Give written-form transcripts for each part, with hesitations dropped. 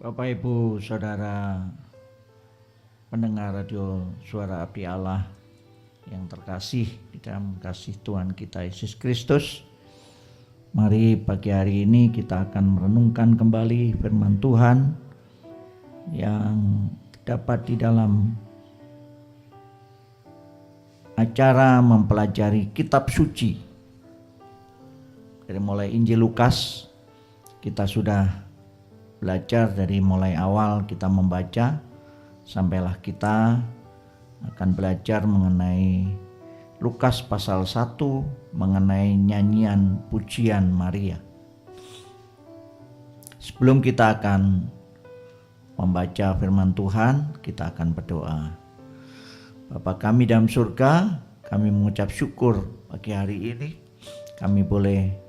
Bapak Ibu Saudara pendengar radio Suara Abdi Allah yang terkasih di dalam kasih Tuhan kita Yesus Kristus, mari pagi hari ini kita akan merenungkan kembali firman Tuhan yang dapat di dalam acara mempelajari kitab suci. Dari mulai Injil Lukas kita sudah belajar dari mulai awal kita membaca sampailah kita akan belajar mengenai Lukas pasal 1 mengenai nyanyian pujian Maria. Sebelum kita akan membaca firman Tuhan, kita akan berdoa. Bapa kami dalam surga, kami mengucap syukur pagi hari ini kami boleh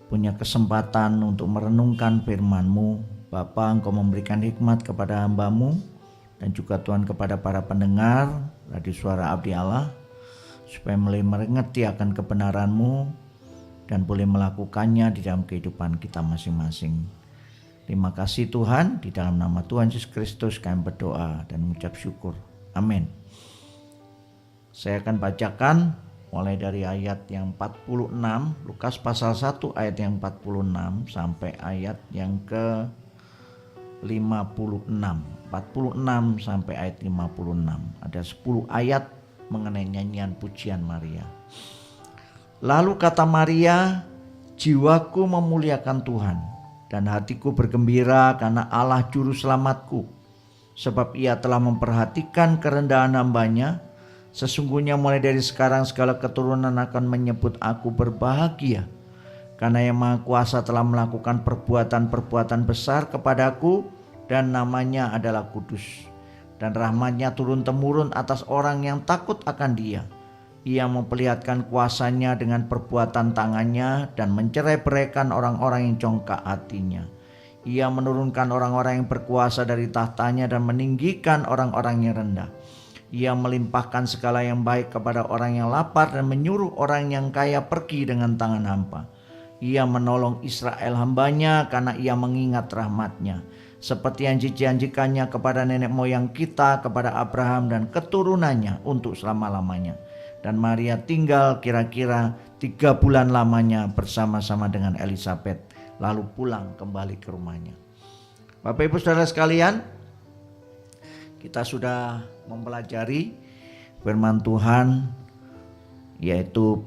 punya kesempatan untuk merenungkan firman-Mu. Bapa, Engkau memberikan hikmat kepada hamba-Mu dan juga Tuhan kepada para pendengar radio Suara Abdi Allah, supaya boleh mengerti akan kebenaran-Mu dan boleh melakukannya di dalam kehidupan kita masing-masing. Terima kasih Tuhan, di dalam nama Tuhan Yesus Kristus kami berdoa dan mengucap syukur. Amin. Saya akan bacakan mulai dari ayat yang 46, Lukas pasal 1 ayat yang 46 sampai ayat yang ke 56. 46 sampai ayat 56. Ada 10 ayat mengenai nyanyian pujian Maria. Lalu kata Maria, jiwaku memuliakan Tuhan dan hatiku bergembira karena Allah juru selamatku, sebab ia telah memperhatikan kerendahan hamba-Nya. Sesungguhnya mulai dari sekarang segala keturunan akan menyebut aku berbahagia, karena Yang Maha Kuasa telah melakukan perbuatan-perbuatan besar kepadaku, dan namanya adalah kudus. Dan rahmat-Nya turun-temurun atas orang yang takut akan Dia. Ia memperlihatkan kuasanya dengan perbuatan tangannya dan mencerai-beraikan orang-orang yang congkak hatinya. Ia menurunkan orang-orang yang berkuasa dari tahtanya dan meninggikan orang-orang yang rendah. Ia melimpahkan segala yang baik kepada orang yang lapar dan menyuruh orang yang kaya pergi dengan tangan hampa. Ia menolong Israel hamba-Nya karena ia mengingat rahmat-Nya, seperti yang dijanjikannya kepada nenek moyang kita, kepada Abraham dan keturunannya untuk selama-lamanya. Dan Maria tinggal kira-kira 3 bulan lamanya bersama-sama dengan Elisabet, lalu pulang kembali ke rumahnya. Bapak Ibu Saudara sekalian, kita sudah mempelajari firman Tuhan, yaitu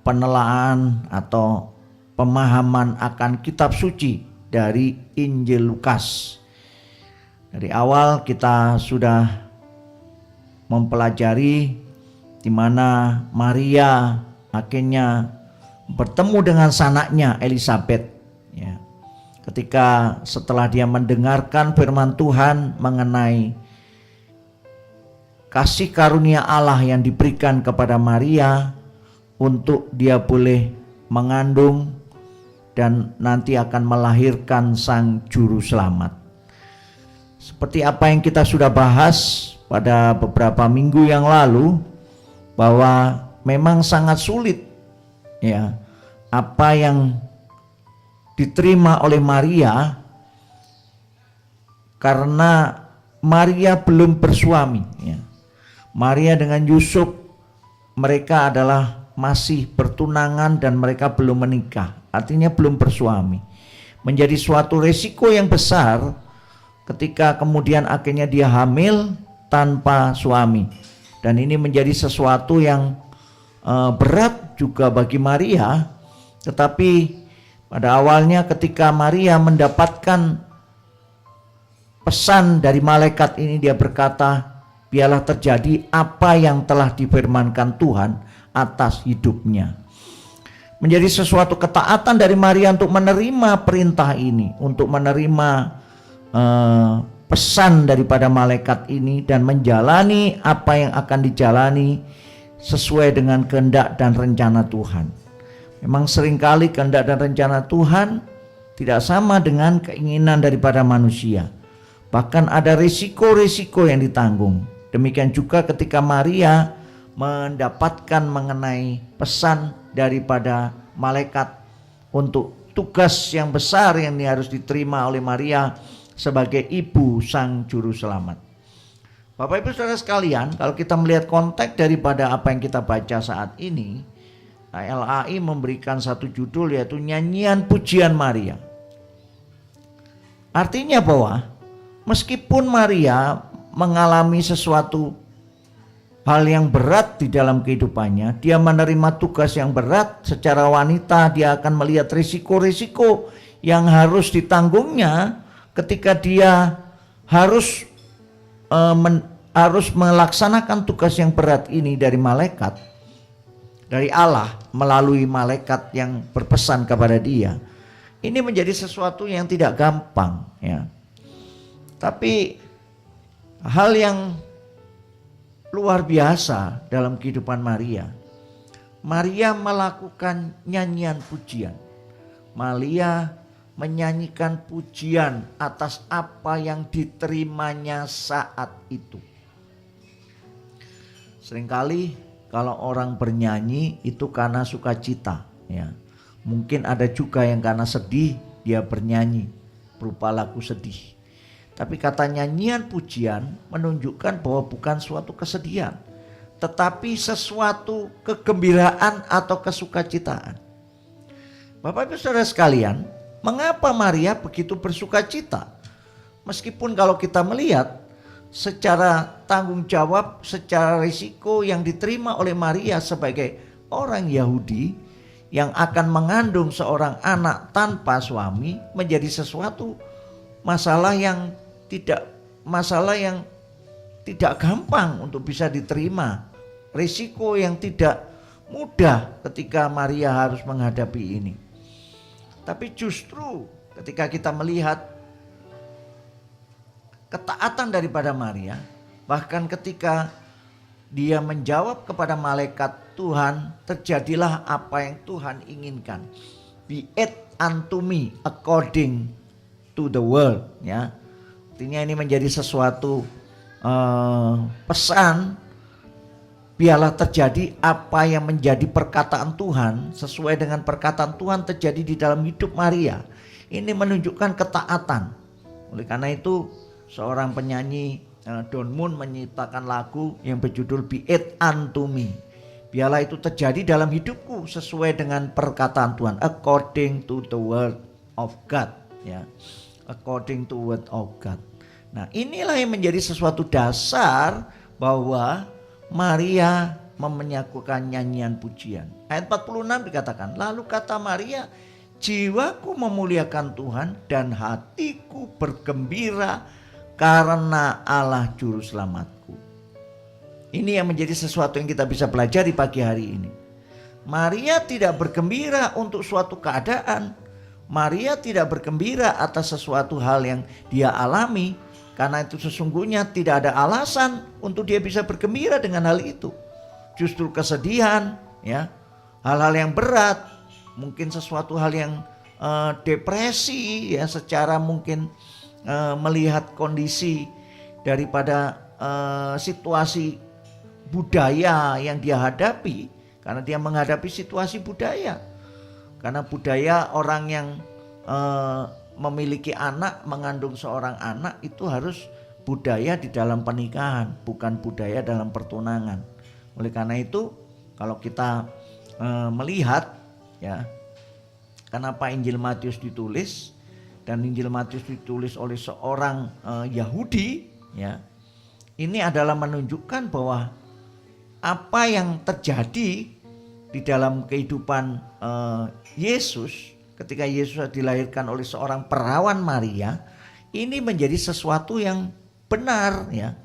penelaahan atau pemahaman akan kitab suci dari Injil Lukas. Dari awal kita sudah mempelajari di mana Maria akhirnya bertemu dengan sanaknya Elisabet. Ya. Ketika setelah dia mendengarkan firman Tuhan mengenai kasih karunia Allah yang diberikan kepada Maria untuk dia boleh mengandung dan nanti akan melahirkan sang juru selamat. Seperti apa yang kita sudah bahas pada beberapa minggu yang lalu, bahwa memang sangat sulit ya apa yang diterima oleh Maria, karena Maria belum bersuami ya. Maria dengan Yusuf, mereka adalah masih bertunangan dan mereka belum menikah, artinya belum bersuami. Menjadi suatu resiko yang besar ketika kemudian akhirnya dia hamil tanpa suami. Dan ini menjadi sesuatu yang berat juga bagi Maria. Tetapi pada awalnya ketika Maria mendapatkan pesan dari malaikat ini, dia berkata, biarlah terjadi apa yang telah difirmankan Tuhan atas hidupnya. Menjadi sesuatu ketaatan dari Maria untuk menerima perintah ini, untuk menerima pesan daripada malaikat ini dan menjalani apa yang akan dijalani sesuai dengan kehendak dan rencana Tuhan. Memang seringkali kehendak dan rencana Tuhan tidak sama dengan keinginan daripada manusia. Bahkan ada risiko-risiko yang ditanggung. Demikian juga ketika Maria mendapatkan mengenai pesan daripada malaikat untuk tugas yang besar yang harus diterima oleh Maria sebagai ibu sang juru selamat. Bapak Ibu Saudara sekalian, kalau kita melihat konteks daripada apa yang kita baca saat ini, LAI memberikan satu judul yaitu Nyanyian Pujian Maria. Artinya bahwa meskipun Maria mengalami sesuatu hal yang berat di dalam kehidupannya, dia menerima tugas yang berat secara wanita, dia akan melihat risiko-risiko yang harus ditanggungnya ketika dia harus melaksanakan tugas yang berat ini dari malaikat, dari Allah melalui malaikat yang berpesan kepada dia. Ini menjadi sesuatu yang tidak gampang, ya. Tapi hal yang luar biasa dalam kehidupan Maria. Maria melakukan nyanyian pujian. Maria menyanyikan pujian atas apa yang diterimanya saat itu. Seringkali kalau orang bernyanyi itu karena sukacita, ya. Mungkin ada juga yang karena sedih dia bernyanyi berupa lagu sedih. Tapi kata nyanyian pujian menunjukkan bahwa bukan suatu kesedihan, tetapi sesuatu kegembiraan atau kesukacitaan. Bapak Ibu Saudara sekalian, mengapa Maria begitu bersukacita? Meskipun kalau kita melihat secara tanggung jawab, secara risiko yang diterima oleh Maria sebagai orang Yahudi yang akan mengandung seorang anak tanpa suami menjadi sesuatu masalah yang tidak gampang untuk bisa diterima, risiko yang tidak mudah ketika Maria harus menghadapi ini. Tapi justru ketika kita melihat ketaatan daripada Maria, bahkan ketika dia menjawab kepada malaikat Tuhan, terjadilah apa yang Tuhan inginkan. Be it unto me according to the word, ya. Artinya ini menjadi sesuatu pesan, biarlah terjadi apa yang menjadi perkataan Tuhan, sesuai dengan perkataan Tuhan terjadi di dalam hidup Maria. Ini menunjukkan ketaatan. Oleh karena itu seorang penyanyi Don Moon menciptakan lagu yang berjudul Be It Unto Me. Biarlah itu terjadi dalam hidupku sesuai dengan perkataan Tuhan, according to the word of God, ya. According to word of God. Nah, inilah yang menjadi sesuatu dasar bahwa Maria menyanyikan nyanyian pujian. Ayat 46 dikatakan, lalu kata Maria, jiwaku memuliakan Tuhan dan hatiku bergembira karena Allah juru selamatku. Ini yang menjadi sesuatu yang kita bisa pelajari pagi hari ini. Maria tidak bergembira untuk suatu keadaan. Maria tidak bergembira atas sesuatu hal yang dia alami, karena itu sesungguhnya tidak ada alasan untuk dia bisa bergembira dengan hal itu. Justru kesedihan, ya, hal-hal yang berat, mungkin sesuatu hal yang depresi, ya, secara mungkin melihat kondisi daripada situasi budaya yang dia hadapi, karena dia menghadapi situasi budaya. Karena budaya orang yang memiliki anak, mengandung seorang anak itu harus budaya di dalam pernikahan, bukan budaya dalam pertunangan. Oleh karena itu kalau kita melihat, ya, kenapa Injil Matius ditulis, dan Injil Matius ditulis oleh seorang Yahudi, ya, ini adalah menunjukkan bahwa apa yang terjadi di dalam kehidupan Yesus ketika Yesus dilahirkan oleh seorang perawan Maria, ini menjadi sesuatu yang benar, ya,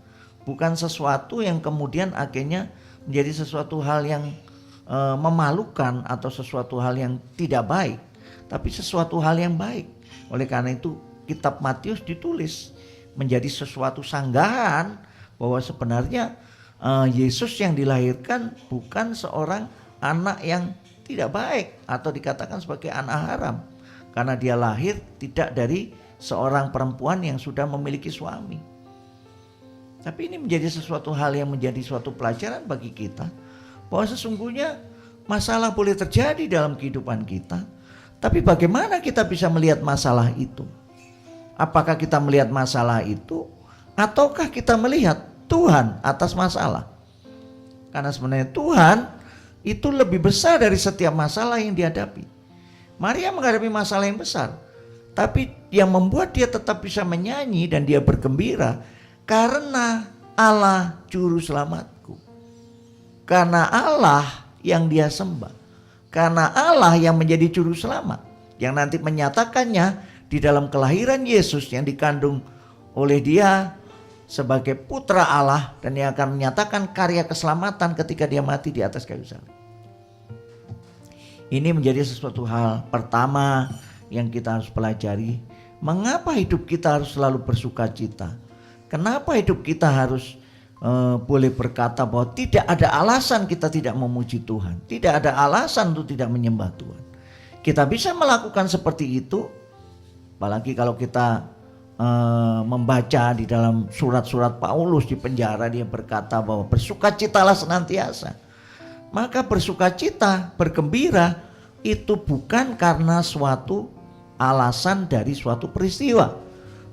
bukan sesuatu yang kemudian akhirnya menjadi sesuatu hal yang memalukan atau sesuatu hal yang tidak baik, tapi sesuatu hal yang baik. Oleh karena itu kitab Matius ditulis menjadi sesuatu sanggahan bahwa sebenarnya Yesus yang dilahirkan bukan seorang anak yang tidak baik atau dikatakan sebagai anak haram, karena dia lahir tidak dari seorang perempuan yang sudah memiliki suami. Tapi ini menjadi sesuatu hal yang menjadi suatu pelajaran bagi kita, bahwa sesungguhnya masalah boleh terjadi dalam kehidupan kita, tapi bagaimana kita bisa melihat masalah itu? Apakah kita melihat masalah itu ataukah kita melihat Tuhan atas masalah? Karena sebenarnya Tuhan itu lebih besar dari setiap masalah yang dihadapi. Maria menghadapi masalah yang besar, tapi yang membuat dia tetap bisa menyanyi dan dia bergembira karena Allah juru selamatku. Karena Allah yang dia sembah. Karena Allah yang menjadi juru selamat, yang nanti menyatakannya di dalam kelahiran Yesus yang dikandung oleh dia sebagai putra Allah, dan yang akan menyatakan karya keselamatan ketika dia mati di atas kayu salib. Ini menjadi sesuatu hal pertama yang kita harus pelajari. Mengapa hidup kita harus selalu bersuka cita? Kenapa hidup kita harus boleh berkata bahwa tidak ada alasan kita tidak memuji Tuhan, tidak ada alasan untuk tidak menyembah Tuhan. Kita bisa melakukan seperti itu, apalagi kalau kita membaca di dalam surat-surat Paulus di penjara, dia berkata bahwa bersukacitalah senantiasa. Maka bersukacita, bergembira itu bukan karena suatu alasan dari suatu peristiwa,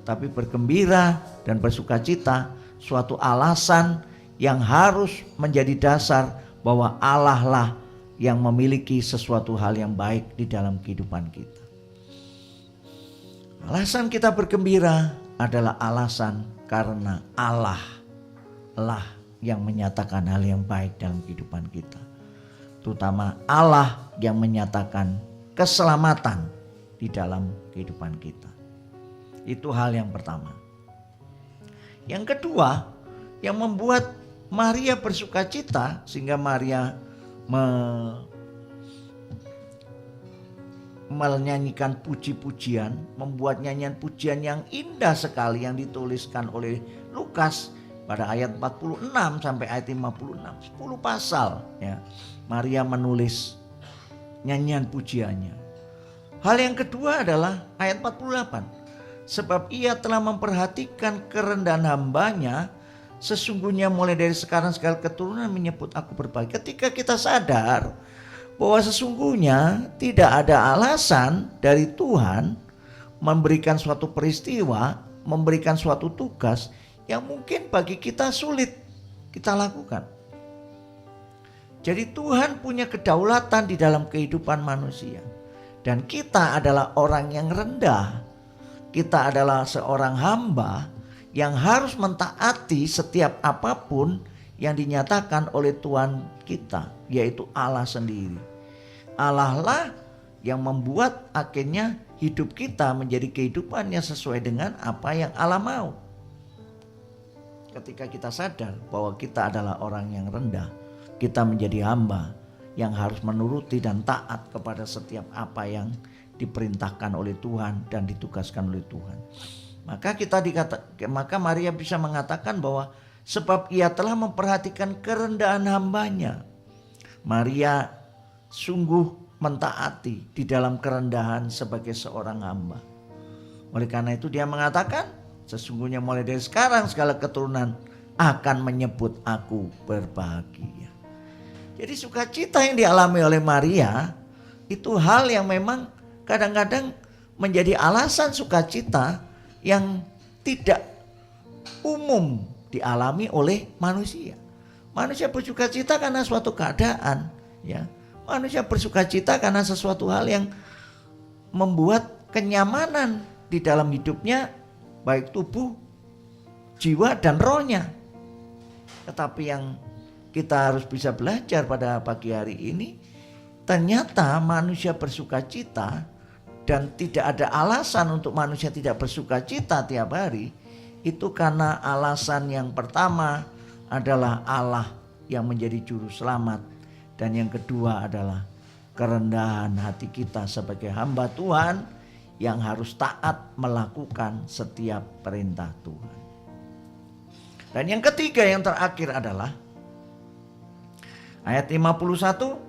tapi bergembira dan bersukacita suatu alasan yang harus menjadi dasar bahwa Allah lah yang memiliki sesuatu hal yang baik di dalam kehidupan kita. Alasan kita bergembira adalah alasan karena Allah lah yang menyatakan hal yang baik dalam kehidupan kita. Terutama Allah yang menyatakan keselamatan di dalam kehidupan kita. Itu hal yang pertama. Yang kedua, yang membuat Maria bersukacita sehingga Maria menyanyikan puji-pujian, membuat nyanyian pujian yang indah sekali yang dituliskan oleh Lukas pada ayat 46 sampai ayat 56, 10 pasal ya. Maria menulis nyanyian pujiannya. Hal yang kedua adalah ayat 48. Sebab ia telah memperhatikan kerendahan hambanya, sesungguhnya mulai dari sekarang segala keturunan menyebut aku berbahagia. Ketika kita sadar bahwa sesungguhnya tidak ada alasan dari Tuhan memberikan suatu peristiwa, memberikan suatu tugas yang mungkin bagi kita sulit kita lakukan. Jadi Tuhan punya kedaulatan di dalam kehidupan manusia. Dan kita adalah orang yang rendah. Kita adalah seorang hamba yang harus mentaati setiap apapun yang dinyatakan oleh Tuhan kita, yaitu Allah sendiri. Allah lah yang membuat akhirnya hidup kita menjadi kehidupan yang sesuai dengan apa yang Allah mau. Ketika kita sadar bahwa kita adalah orang yang rendah, kita menjadi hamba yang harus menuruti dan taat kepada setiap apa yang diperintahkan oleh Tuhan dan ditugaskan oleh Tuhan. Maka Maria bisa mengatakan bahwa sebab ia telah memperhatikan kerendahan hambanya. Maria sungguh mentaati di dalam kerendahan sebagai seorang hamba. Oleh karena itu dia mengatakan, sesungguhnya mulai dari sekarang segala keturunan akan menyebut aku berbahagia. Jadi sukacita yang dialami oleh Maria itu hal yang memang kadang-kadang menjadi alasan sukacita yang tidak umum dialami oleh manusia. Manusia bersukacita karena suatu keadaan, ya. Manusia bersukacita karena sesuatu hal yang membuat kenyamanan di dalam hidupnya, baik tubuh, jiwa dan rohnya. Tetapi yang kita harus bisa belajar pada pagi hari ini, ternyata manusia bersukacita dan tidak ada alasan untuk manusia tidak bersukacita tiap hari. Itu karena alasan yang pertama adalah Allah yang menjadi juru selamat, dan yang kedua adalah kerendahan hati kita sebagai hamba Tuhan yang harus taat melakukan setiap perintah Tuhan. Dan yang ketiga yang terakhir adalah ayat 51.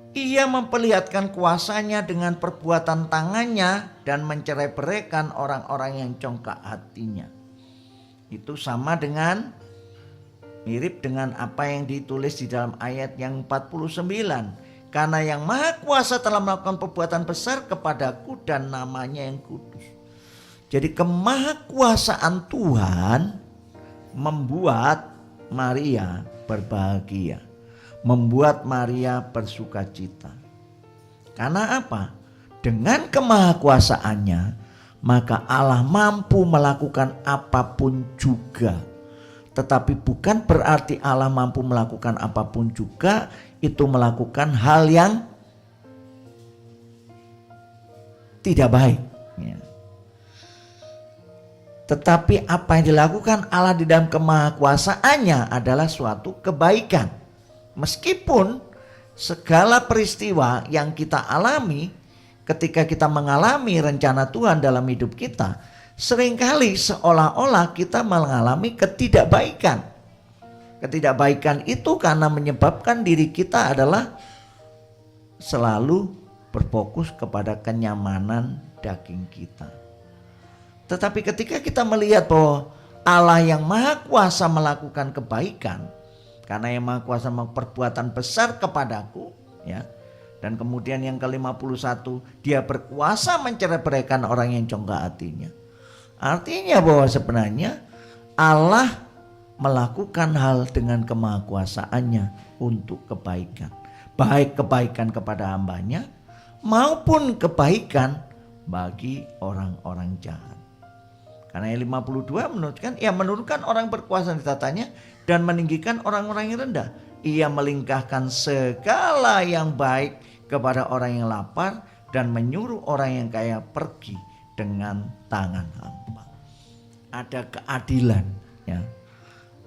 Ia memperlihatkan kuasanya dengan perbuatan tangannya dan mencerai-beraikan orang-orang yang congkak hatinya. Itu sama dengan, mirip dengan apa yang ditulis di dalam ayat yang 49. Karena yang maha kuasa telah melakukan perbuatan besar kepadaku dan namanya yang kudus. Jadi kemahakuasaan Tuhan membuat Maria berbahagia. Membuat Maria bersukacita. Karena apa? Dengan kemahakuasaannya, maka Allah mampu melakukan apapun juga. Tetapi bukan berarti Allah mampu melakukan apapun juga itu melakukan hal yang tidak baik. Tetapi apa yang dilakukan Allah di dalam kemahakuasaannya adalah suatu kebaikan. Meskipun segala peristiwa yang kita alami ketika kita mengalami rencana Tuhan dalam hidup kita, seringkali seolah-olah kita mengalami ketidakbaikan. Ketidakbaikan itu karena menyebabkan diri kita adalah selalu berfokus kepada kenyamanan daging kita. Tetapi ketika kita melihat bahwa Allah yang maha kuasa melakukan kebaikan, karena yang maha kuasa melakukan perbuatan besar kepadaku, ya. Dan kemudian yang ke-51, dia berkuasa mencerai-beraikan orang yang congkak hatinya. Artinya bahwa sebenarnya Allah melakukan hal dengan kemahakuasaannya untuk kebaikan. Baik kebaikan kepada hambanya maupun kebaikan bagi orang-orang jahat. Karena yang 52 menunjukkan ia menurunkan orang berkuasa di tatanya dan meninggikan orang-orang yang rendah. Ia melingkahkan segala yang baik kepada orang yang lapar dan menyuruh orang yang kaya pergi dengan tangan hampa. Ada keadilan, ya.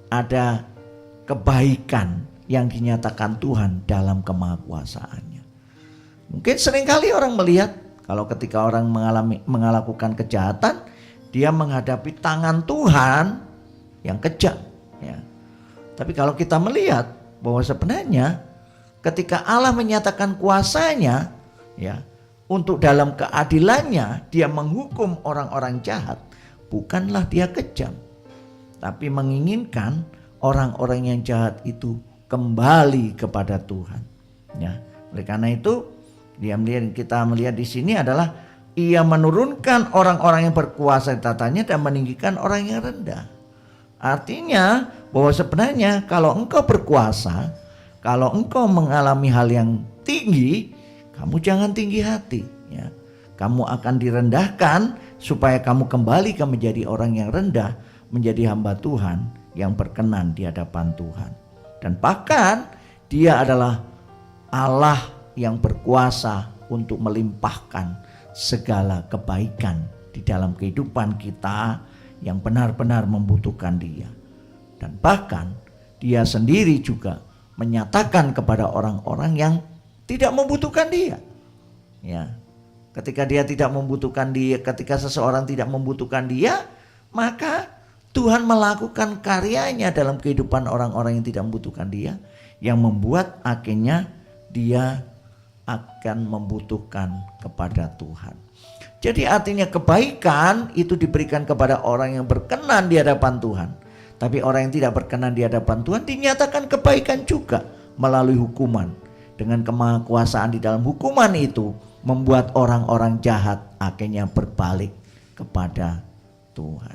Ada kebaikan yang dinyatakan Tuhan dalam kemahakuasaannya. Mungkin seringkali orang melihat kalau ketika orang melakukan kejahatan, dia menghadapi tangan Tuhan yang kejam, ya. Tapi kalau kita melihat bahwa sebenarnya ketika Allah menyatakan kuasanya, ya, untuk dalam keadilannya dia menghukum orang-orang jahat, bukanlah dia kejam, tapi menginginkan orang-orang yang jahat itu kembali kepada Tuhan, ya. Oleh karena itu, kita melihat di sini adalah ia menurunkan orang-orang yang berkuasa di tatanya dan meninggikan orang yang rendah. Artinya bahwa sebenarnya kalau engkau berkuasa, kalau engkau mengalami hal yang tinggi, kamu jangan tinggi hati, ya. Kamu akan direndahkan supaya kamu kembali ke menjadi orang yang rendah, menjadi hamba Tuhan yang berkenan di hadapan Tuhan. Dan bahkan dia adalah Allah yang berkuasa untuk melimpahkan segala kebaikan di dalam kehidupan kita yang benar-benar membutuhkan dia. Dan bahkan dia sendiri juga menyatakan kepada orang-orang yang tidak membutuhkan dia, ya. Ketika dia tidak membutuhkan dia, ketika seseorang tidak membutuhkan dia, maka Tuhan melakukan karyanya dalam kehidupan orang-orang yang tidak membutuhkan dia, yang membuat akhirnya dia akan membutuhkan kepada Tuhan. Jadi artinya kebaikan itu diberikan kepada orang yang berkenan di hadapan Tuhan. Tapi orang yang tidak berkenan di hadapan Tuhan dinyatakan kebaikan juga melalui hukuman. Dengan kemahakuasaan di dalam hukuman itu membuat orang-orang jahat akhirnya berbalik kepada Tuhan.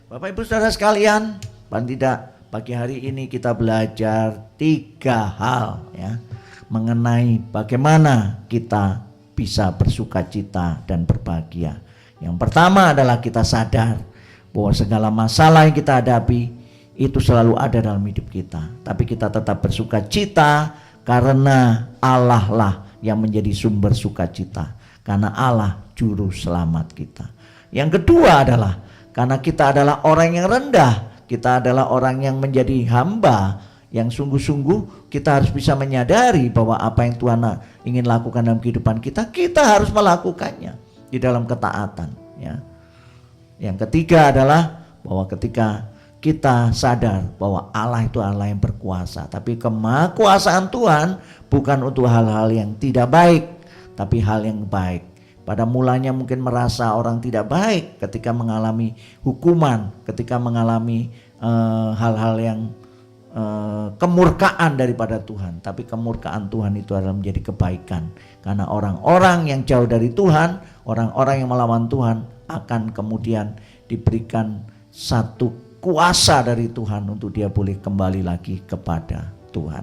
Bapak Ibu Saudara sekalian, paling tidak pagi hari ini kita belajar 3 hal, ya, mengenai bagaimana kita bisa bersukacita dan berbahagia. Yang pertama adalah kita sadar bahwa segala masalah yang kita hadapi itu selalu ada dalam hidup kita, tapi kita tetap bersukacita karena Allah lah yang menjadi sumber sukacita, karena Allah juru selamat kita. Yang kedua adalah karena kita adalah orang yang rendah, kita adalah orang yang menjadi hamba yang sungguh-sungguh, kita harus bisa menyadari bahwa apa yang Tuhan ingin lakukan dalam kehidupan kita, kita harus melakukannya di dalam ketaatan, ya. Yang ketiga adalah bahwa ketika kita sadar bahwa Allah itu Allah yang berkuasa, tapi kemahakuasaan Tuhan bukan untuk hal-hal yang tidak baik, tapi hal yang baik. Pada mulanya mungkin merasa orang tidak baik ketika mengalami hukuman, ketika mengalami hal-hal yang kemurkaan daripada Tuhan, tapi kemurkaan Tuhan itu adalah menjadi kebaikan. Karena orang-orang yang jauh dari Tuhan, orang-orang yang melawan Tuhan akan kemudian diberikan satu kuasa dari Tuhan untuk dia boleh kembali lagi kepada Tuhan.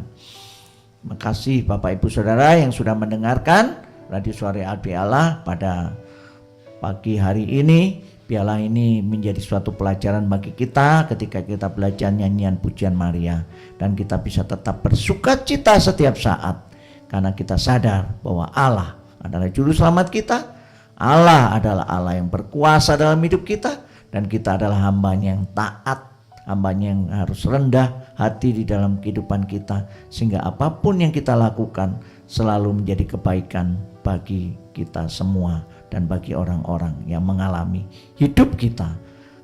Terima kasih Bapak Ibu Saudara yang sudah mendengarkan Radio Suara Hati Allah pada pagi hari ini. Biarlah ini menjadi suatu pelajaran bagi kita ketika kita belajar nyanyian pujian Maria. Dan kita bisa tetap bersukacita setiap saat. Karena kita sadar bahwa Allah adalah juru selamat kita. Allah adalah Allah yang berkuasa dalam hidup kita. Dan kita adalah hambanya yang taat. Hambanya yang harus rendah hati di dalam kehidupan kita. Sehingga apapun yang kita lakukan selalu menjadi kebaikan bagi kita semua. Dan bagi orang-orang yang mengalami hidup kita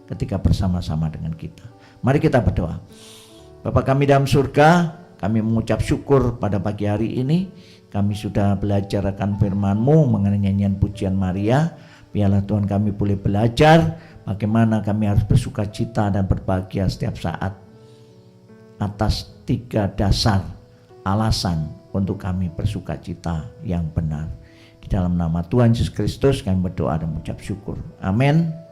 ketika bersama-sama dengan kita. Mari kita berdoa. Bapa kami dalam surga, kami mengucap syukur pada pagi hari ini. Kami sudah belajar akan firman-Mu mengenai nyanyian pujian Maria. Biarlah Tuhan kami boleh belajar bagaimana kami harus bersuka cita dan berbahagia setiap saat. Atas 3 dasar alasan untuk kami bersuka cita yang benar. Di dalam nama Tuhan Yesus Kristus kami berdoa dan mengucap syukur. Amin.